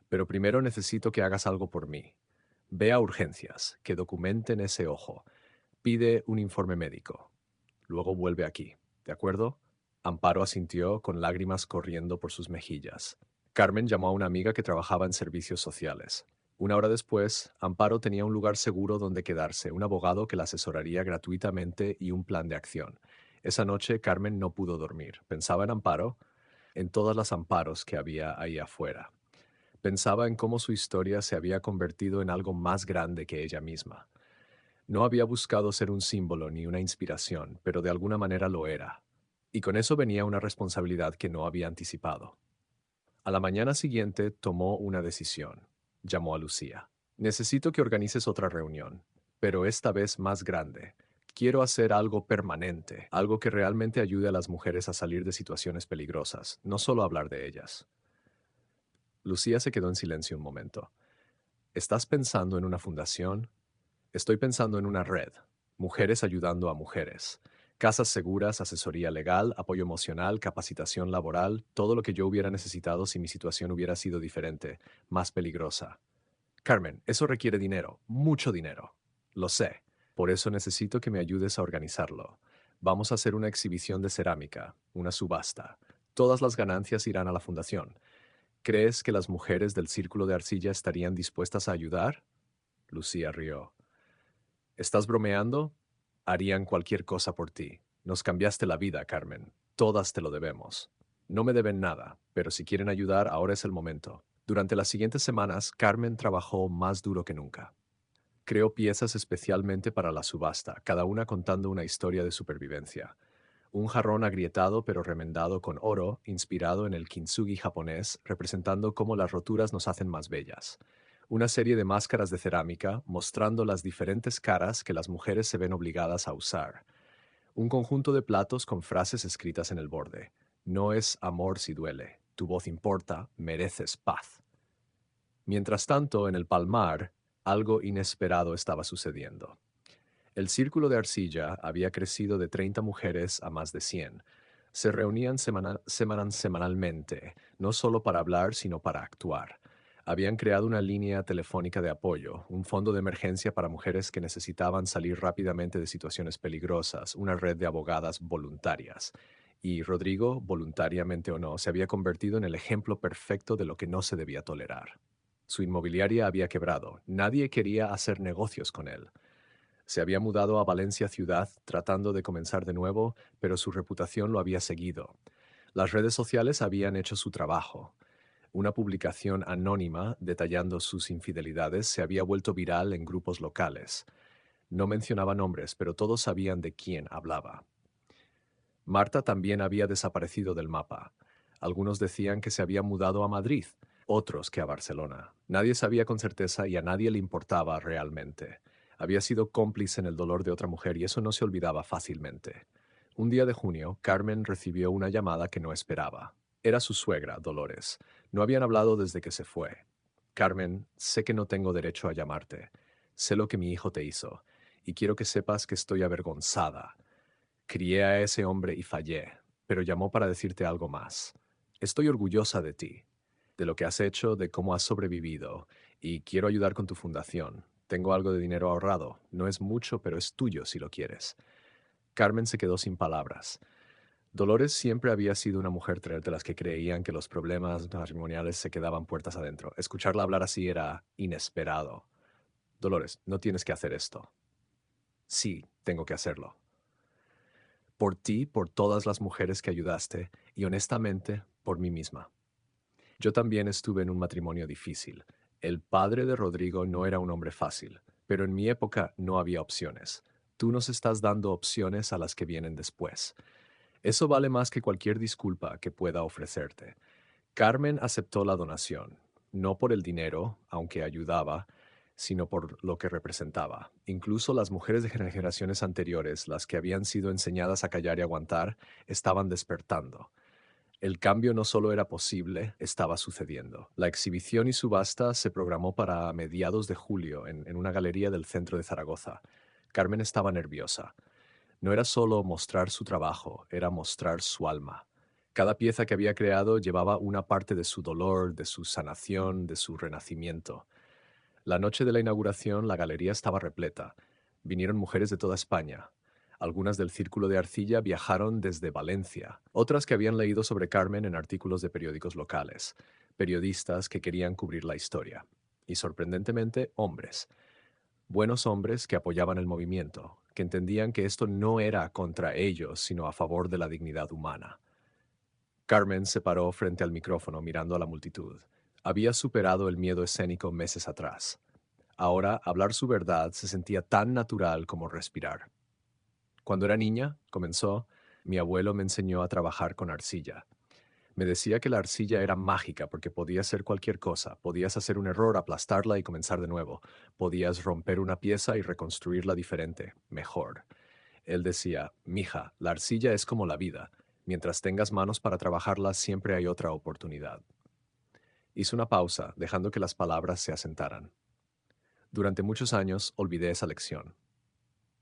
pero primero necesito que hagas algo por mí. Ve a urgencias, que documenten ese ojo. Pide un informe médico. Luego vuelve aquí, ¿de acuerdo? Amparo asintió con lágrimas corriendo por sus mejillas. Carmen llamó a una amiga que trabajaba en servicios sociales. 1 hora después, Amparo tenía un lugar seguro donde quedarse, un abogado que la asesoraría gratuitamente y un plan de acción. Esa noche Carmen no pudo dormir. Pensaba en Amparo, en todas las amparos que había ahí afuera. Pensaba en cómo su historia se había convertido en algo más grande que ella misma. No había buscado ser un símbolo ni una inspiración, pero de alguna manera lo era. Y con eso venía una responsabilidad que no había anticipado. A la mañana siguiente tomó una decisión. Llamó a Lucía. Necesito que organices otra reunión, pero esta vez más grande. Quiero hacer algo permanente, algo que realmente ayude a las mujeres a salir de situaciones peligrosas, no solo hablar de ellas. Lucía se quedó en silencio un momento. ¿Estás pensando en una fundación? Estoy pensando en una red. Mujeres ayudando a mujeres. Casas seguras, asesoría legal, apoyo emocional, capacitación laboral, todo lo que yo hubiera necesitado si mi situación hubiera sido diferente, más peligrosa. Carmen, eso requiere dinero, mucho dinero. Lo sé. Por eso necesito que me ayudes a organizarlo. Vamos a hacer una exhibición de cerámica, una subasta. Todas las ganancias irán a la fundación. ¿Crees que las mujeres del Círculo de Arcilla estarían dispuestas a ayudar? Lucía rió. ¿Estás bromeando? Harían cualquier cosa por ti. Nos cambiaste la vida, Carmen. Todas te lo debemos. No me deben nada, pero si quieren ayudar, ahora es el momento. Durante las siguientes semanas, Carmen trabajó más duro que nunca. Creó piezas especialmente para la subasta, cada una contando una historia de supervivencia. Un jarrón agrietado pero remendado con oro, inspirado en el kintsugi japonés, representando cómo las roturas nos hacen más bellas. Una serie de máscaras de cerámica, mostrando las diferentes caras que las mujeres se ven obligadas a usar. Un conjunto de platos con frases escritas en el borde. No es amor si duele. Tu voz importa, mereces paz. Mientras tanto, en el palmar, algo inesperado estaba sucediendo. El círculo de arcilla había crecido de 30 mujeres a más de 100. Se reunían semanalmente, no solo para hablar, sino para actuar. Habían creado una línea telefónica de apoyo, un fondo de emergencia para mujeres que necesitaban salir rápidamente de situaciones peligrosas, una red de abogadas voluntarias. Y Rodrigo, voluntariamente o no, se había convertido en el ejemplo perfecto de lo que no se debía tolerar. Su inmobiliaria había quebrado. Nadie quería hacer negocios con él. Se había mudado a Valencia ciudad tratando de comenzar de nuevo, pero su reputación lo había seguido. Las redes sociales habían hecho su trabajo. Una publicación anónima detallando sus infidelidades se había vuelto viral en grupos locales. No mencionaba nombres, pero todos sabían de quién hablaba. Marta también había desaparecido del mapa. Algunos decían que se había mudado a Madrid, otros que a Barcelona. Nadie sabía con certeza y a nadie le importaba realmente. Había sido cómplice en el dolor de otra mujer y eso no se olvidaba fácilmente. Un día de junio, Carmen recibió una llamada que no esperaba. Era su suegra, Dolores. No habían hablado desde que se fue. Carmen, sé que no tengo derecho a llamarte. Sé lo que mi hijo te hizo, y quiero que sepas que estoy avergonzada. Crié a ese hombre y fallé, pero llamó para decirte algo más. Estoy orgullosa de ti, de lo que has hecho, de cómo has sobrevivido, y quiero ayudar con tu fundación. Tengo algo de dinero ahorrado. No es mucho, pero es tuyo si lo quieres. Carmen se quedó sin palabras. Dolores siempre había sido una mujer de las que creían que los problemas matrimoniales se quedaban puertas adentro. Escucharla hablar así era inesperado. Dolores, no tienes que hacer esto. Sí, tengo que hacerlo. Por ti, por todas las mujeres que ayudaste y honestamente por mí misma. Yo también estuve en un matrimonio difícil. El padre de Rodrigo no era un hombre fácil, pero en mi época no había opciones. Tú nos estás dando opciones a las que vienen después. Eso vale más que cualquier disculpa que pueda ofrecerte. Carmen aceptó la donación, no por el dinero, aunque ayudaba, sino por lo que representaba. Incluso las mujeres de generaciones anteriores, las que habían sido enseñadas a callar y aguantar, estaban despertando. El cambio no solo era posible, estaba sucediendo. La exhibición y subasta se programó para mediados de julio en una galería del centro de Zaragoza. Carmen estaba nerviosa. No era solo mostrar su trabajo, era mostrar su alma. Cada pieza que había creado llevaba una parte de su dolor, de su sanación, de su renacimiento. La noche de la inauguración, la galería estaba repleta. Vinieron mujeres de toda España. Algunas del Círculo de Arcilla viajaron desde Valencia, otras que habían leído sobre Carmen en artículos de periódicos locales, periodistas que querían cubrir la historia. Y sorprendentemente, hombres. Buenos hombres que apoyaban el movimiento, que entendían que esto no era contra ellos, sino a favor de la dignidad humana. Carmen se paró frente al micrófono mirando a la multitud. Había superado el miedo escénico meses atrás. Ahora, hablar su verdad se sentía tan natural como respirar. Cuando era niña, comenzó, mi abuelo me enseñó a trabajar con arcilla. Me decía que la arcilla era mágica porque podías hacer cualquier cosa. Podías hacer un error, aplastarla y comenzar de nuevo. Podías romper una pieza y reconstruirla diferente, mejor. Él decía, mija, la arcilla es como la vida. Mientras tengas manos para trabajarla, siempre hay otra oportunidad. Hizo una pausa, dejando que las palabras se asentaran. Durante muchos años olvidé esa lección.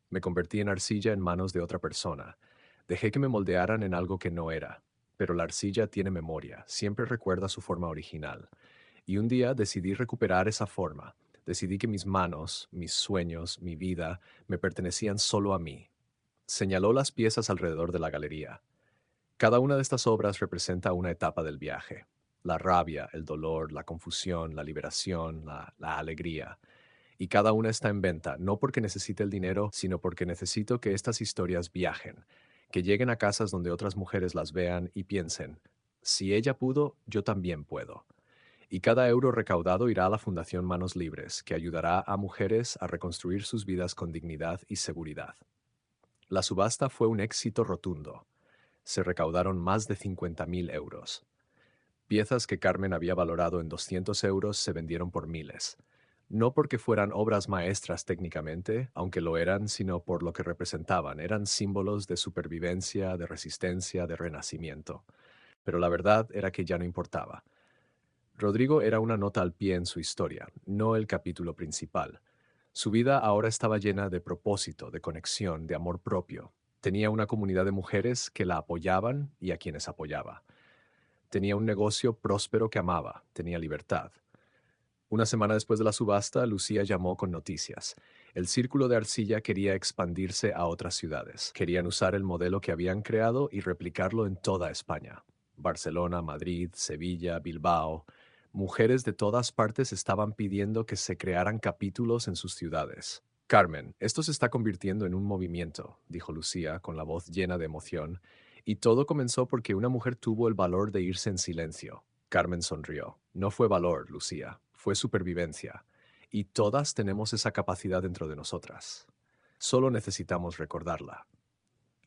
Me convertí en arcilla en manos de otra persona. Dejé que me moldearan en algo que no era. Pero la arcilla tiene memoria, siempre recuerda su forma original. Y un día decidí recuperar esa forma. Decidí que mis manos, mis sueños, mi vida, me pertenecían solo a mí. Señaló las piezas alrededor de la galería. Cada una de estas obras representa una etapa del viaje. La rabia, el dolor, la confusión, la liberación, la alegría. Y cada una está en venta, no porque necesite el dinero, sino porque necesito que estas historias viajen, que lleguen a casas donde otras mujeres las vean y piensen, si ella pudo, yo también puedo. Y cada euro recaudado irá a la Fundación Manos Libres, que ayudará a mujeres a reconstruir sus vidas con dignidad y seguridad. La subasta fue un éxito rotundo. Se recaudaron más de 50.000 euros. Piezas que Carmen había valorado en 200 euros se vendieron por miles. No porque fueran obras maestras técnicamente, aunque lo eran, sino por lo que representaban. Eran símbolos de supervivencia, de resistencia, de renacimiento. Pero la verdad era que ya no importaba. Rodrigo era una nota al pie en su historia, no el capítulo principal. Su vida ahora estaba llena de propósito, de conexión, de amor propio. Tenía una comunidad de mujeres que la apoyaban y a quienes apoyaba. Tenía un negocio próspero que amaba, tenía libertad. Una semana después de la subasta, Lucía llamó con noticias. El Círculo de Arcilla quería expandirse a otras ciudades. Querían usar el modelo que habían creado y replicarlo en toda España. Barcelona, Madrid, Sevilla, Bilbao. Mujeres de todas partes estaban pidiendo que se crearan capítulos en sus ciudades. Carmen, esto se está convirtiendo en un movimiento, dijo Lucía con la voz llena de emoción, y todo comenzó porque una mujer tuvo el valor de irse en silencio. Carmen sonrió. No fue valor, Lucía, fue supervivencia. Y todas tenemos esa capacidad dentro de nosotras. Solo necesitamos recordarla.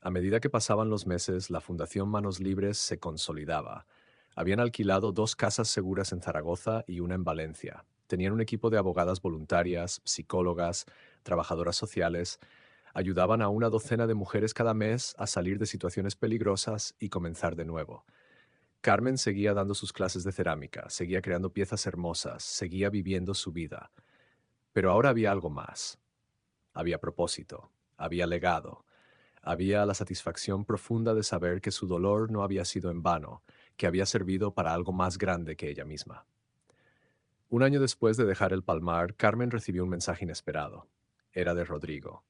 A medida que pasaban los meses, la Fundación Manos Libres se consolidaba. Habían alquilado 2 casas seguras en Zaragoza y una en Valencia. Tenían un equipo de abogadas voluntarias, psicólogas, trabajadoras sociales. Ayudaban a una docena de mujeres cada mes a salir de situaciones peligrosas y comenzar de nuevo. Carmen seguía dando sus clases de cerámica, seguía creando piezas hermosas, seguía viviendo su vida. Pero ahora había algo más. Había propósito, había legado, había la satisfacción profunda de saber que su dolor no había sido en vano, que había servido para algo más grande que ella misma. Un año después de dejar el Palmar, Carmen recibió un mensaje inesperado. Era de Rodrigo,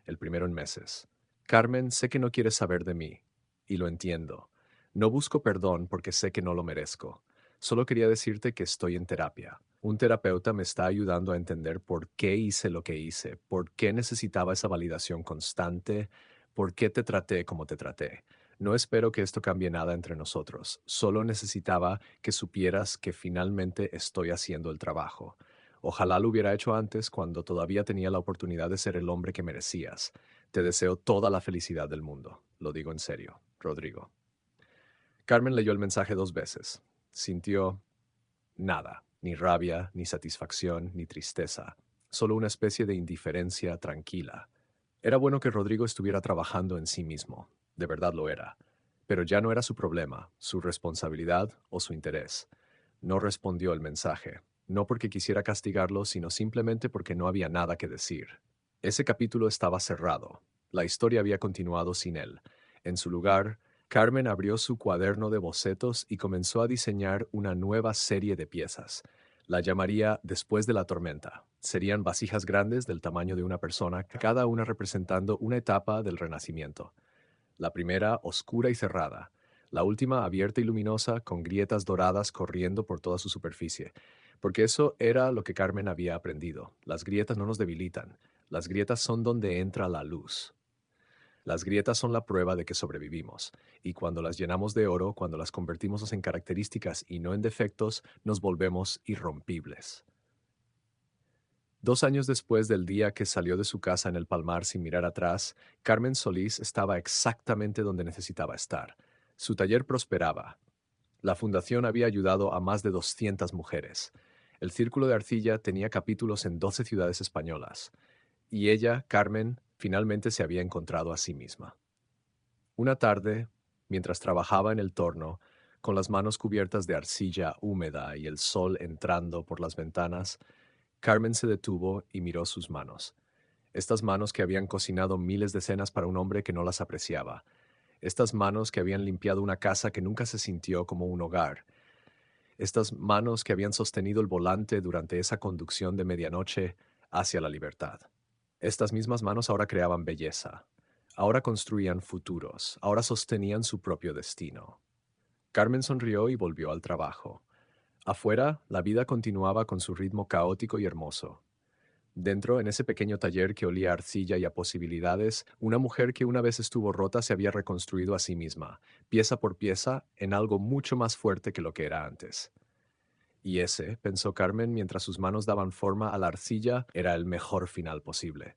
el primero en meses. Carmen, sé que no quieres saber de mí, y lo entiendo. No busco perdón porque sé que no lo merezco. Solo quería decirte que estoy en terapia. Un terapeuta me está ayudando a entender por qué hice lo que hice, por qué necesitaba esa validación constante, por qué te traté como te traté. No espero que esto cambie nada entre nosotros. Solo necesitaba que supieras que finalmente estoy haciendo el trabajo. Ojalá lo hubiera hecho antes cuando todavía tenía la oportunidad de ser el hombre que merecías. Te deseo toda la felicidad del mundo. Lo digo en serio, Rodrigo. Carmen leyó el mensaje 2 veces. Sintió nada, ni rabia, ni satisfacción, ni tristeza, solo una especie de indiferencia tranquila. Era bueno que Rodrigo estuviera trabajando en sí mismo, de verdad lo era, pero ya no era su problema, su responsabilidad o su interés. No respondió el mensaje, no porque quisiera castigarlo, sino simplemente porque no había nada que decir. Ese capítulo estaba cerrado. La historia había continuado sin él. En su lugar, Carmen abrió su cuaderno de bocetos y comenzó a diseñar una nueva serie de piezas. La llamaría Después de la tormenta. Serían vasijas grandes del tamaño de una persona, cada una representando una etapa del Renacimiento. La primera oscura y cerrada, la última abierta y luminosa con grietas doradas corriendo por toda su superficie. Porque eso era lo que Carmen había aprendido. Las grietas no nos debilitan, las grietas son donde entra la luz. Las grietas son la prueba de que sobrevivimos, y cuando las llenamos de oro, cuando las convertimos en características y no en defectos, nos volvemos irrompibles. 2 años después del día que salió de su casa en el Palmar sin mirar atrás, Carmen Solís estaba exactamente donde necesitaba estar. Su taller prosperaba. La fundación había ayudado a más de 200 mujeres. El Círculo de Arcilla tenía capítulos en 12 ciudades españolas. Y ella, Carmen, finalmente se había encontrado a sí misma. Una tarde, mientras trabajaba en el torno, con las manos cubiertas de arcilla húmeda y el sol entrando por las ventanas, Carmen se detuvo y miró sus manos. Estas manos que habían cocinado miles de cenas para un hombre que no las apreciaba. Estas manos que habían limpiado una casa que nunca se sintió como un hogar. Estas manos que habían sostenido el volante durante esa conducción de medianoche hacia la libertad. Estas mismas manos ahora creaban belleza. Ahora construían futuros. Ahora sostenían su propio destino. Carmen sonrió y volvió al trabajo. Afuera, la vida continuaba con su ritmo caótico y hermoso. Dentro, en ese pequeño taller que olía a arcilla y a posibilidades, una mujer que una vez estuvo rota se había reconstruido a sí misma, pieza por pieza, en algo mucho más fuerte que lo que era antes. Y ese, pensó Carmen mientras sus manos daban forma a la arcilla, era el mejor final posible.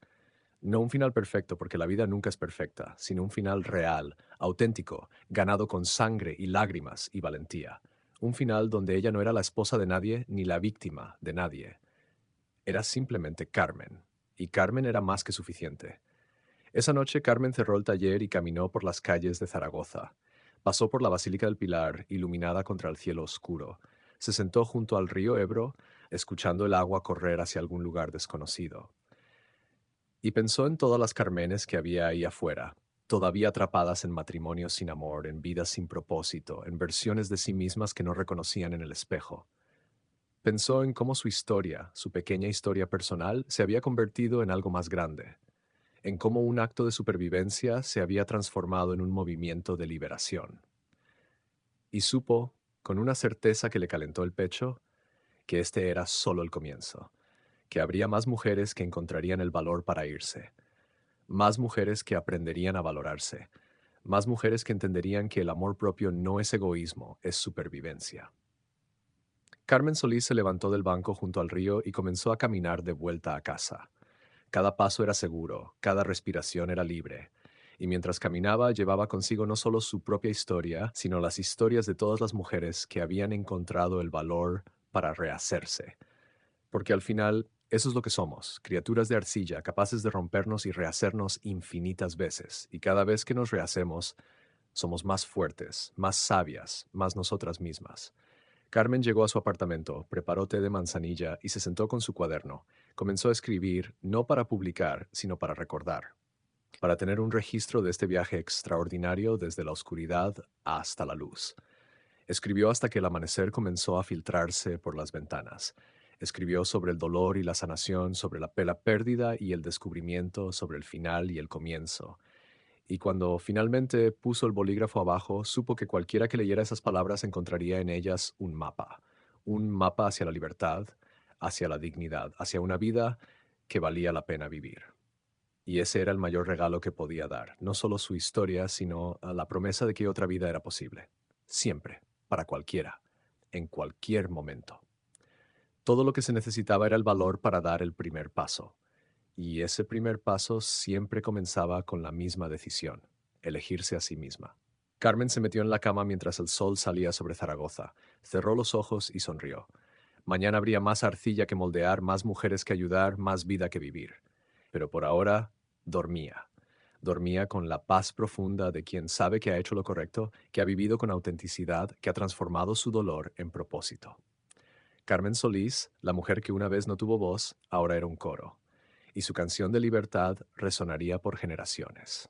No un final perfecto, porque la vida nunca es perfecta, sino un final real, auténtico, ganado con sangre y lágrimas y valentía. Un final donde ella no era la esposa de nadie ni la víctima de nadie. Era simplemente Carmen. Y Carmen era más que suficiente. Esa noche Carmen cerró el taller y caminó por las calles de Zaragoza. Pasó por la Basílica del Pilar, iluminada contra el cielo oscuro. Se sentó junto al río Ebro, escuchando el agua correr hacia algún lugar desconocido. Y pensó en todas las Carmenes que había ahí afuera, todavía atrapadas en matrimonios sin amor, en vidas sin propósito, en versiones de sí mismas que no reconocían en el espejo. Pensó en cómo su historia, su pequeña historia personal, se había convertido en algo más grande, en cómo un acto de supervivencia se había transformado en un movimiento de liberación. Y supo, con una certeza que le calentó el pecho, que este era solo el comienzo, que habría más mujeres que encontrarían el valor para irse, más mujeres que aprenderían a valorarse, más mujeres que entenderían que el amor propio no es egoísmo, es supervivencia. Carmen Solís se levantó del banco junto al río y comenzó a caminar de vuelta a casa. Cada paso era seguro, cada respiración era libre, y mientras caminaba llevaba consigo no solo su propia historia, sino las historias de todas las mujeres que habían encontrado el valor para rehacerse. Porque al final, eso es lo que somos, criaturas de arcilla capaces de rompernos y rehacernos infinitas veces, y cada vez que nos rehacemos, somos más fuertes, más sabias, más nosotras mismas. Carmen llegó a su apartamento, preparó té de manzanilla y se sentó con su cuaderno. Comenzó a escribir, no para publicar, sino para recordar, para tener un registro de este viaje extraordinario desde la oscuridad hasta la luz. Escribió hasta que el amanecer comenzó a filtrarse por las ventanas. Escribió sobre el dolor y la sanación, sobre la pérdida y el descubrimiento, sobre el final y el comienzo. Y cuando finalmente puso el bolígrafo abajo, supo que cualquiera que leyera esas palabras encontraría en ellas un mapa hacia la libertad, hacia la dignidad, hacia una vida que valía la pena vivir. Y ese era el mayor regalo que podía dar, no solo su historia, sino la promesa de que otra vida era posible. Siempre, para cualquiera, en cualquier momento. Todo lo que se necesitaba era el valor para dar el primer paso. Y ese primer paso siempre comenzaba con la misma decisión, elegirse a sí misma. Carmen se metió en la cama mientras el sol salía sobre Zaragoza, cerró los ojos y sonrió. Mañana habría más arcilla que moldear, más mujeres que ayudar, más vida que vivir. Pero por ahora, dormía. Dormía con la paz profunda de quien sabe que ha hecho lo correcto, que ha vivido con autenticidad, que ha transformado su dolor en propósito. Carmen Solís, la mujer que una vez no tuvo voz, ahora era un coro, y su canción de libertad resonaría por generaciones.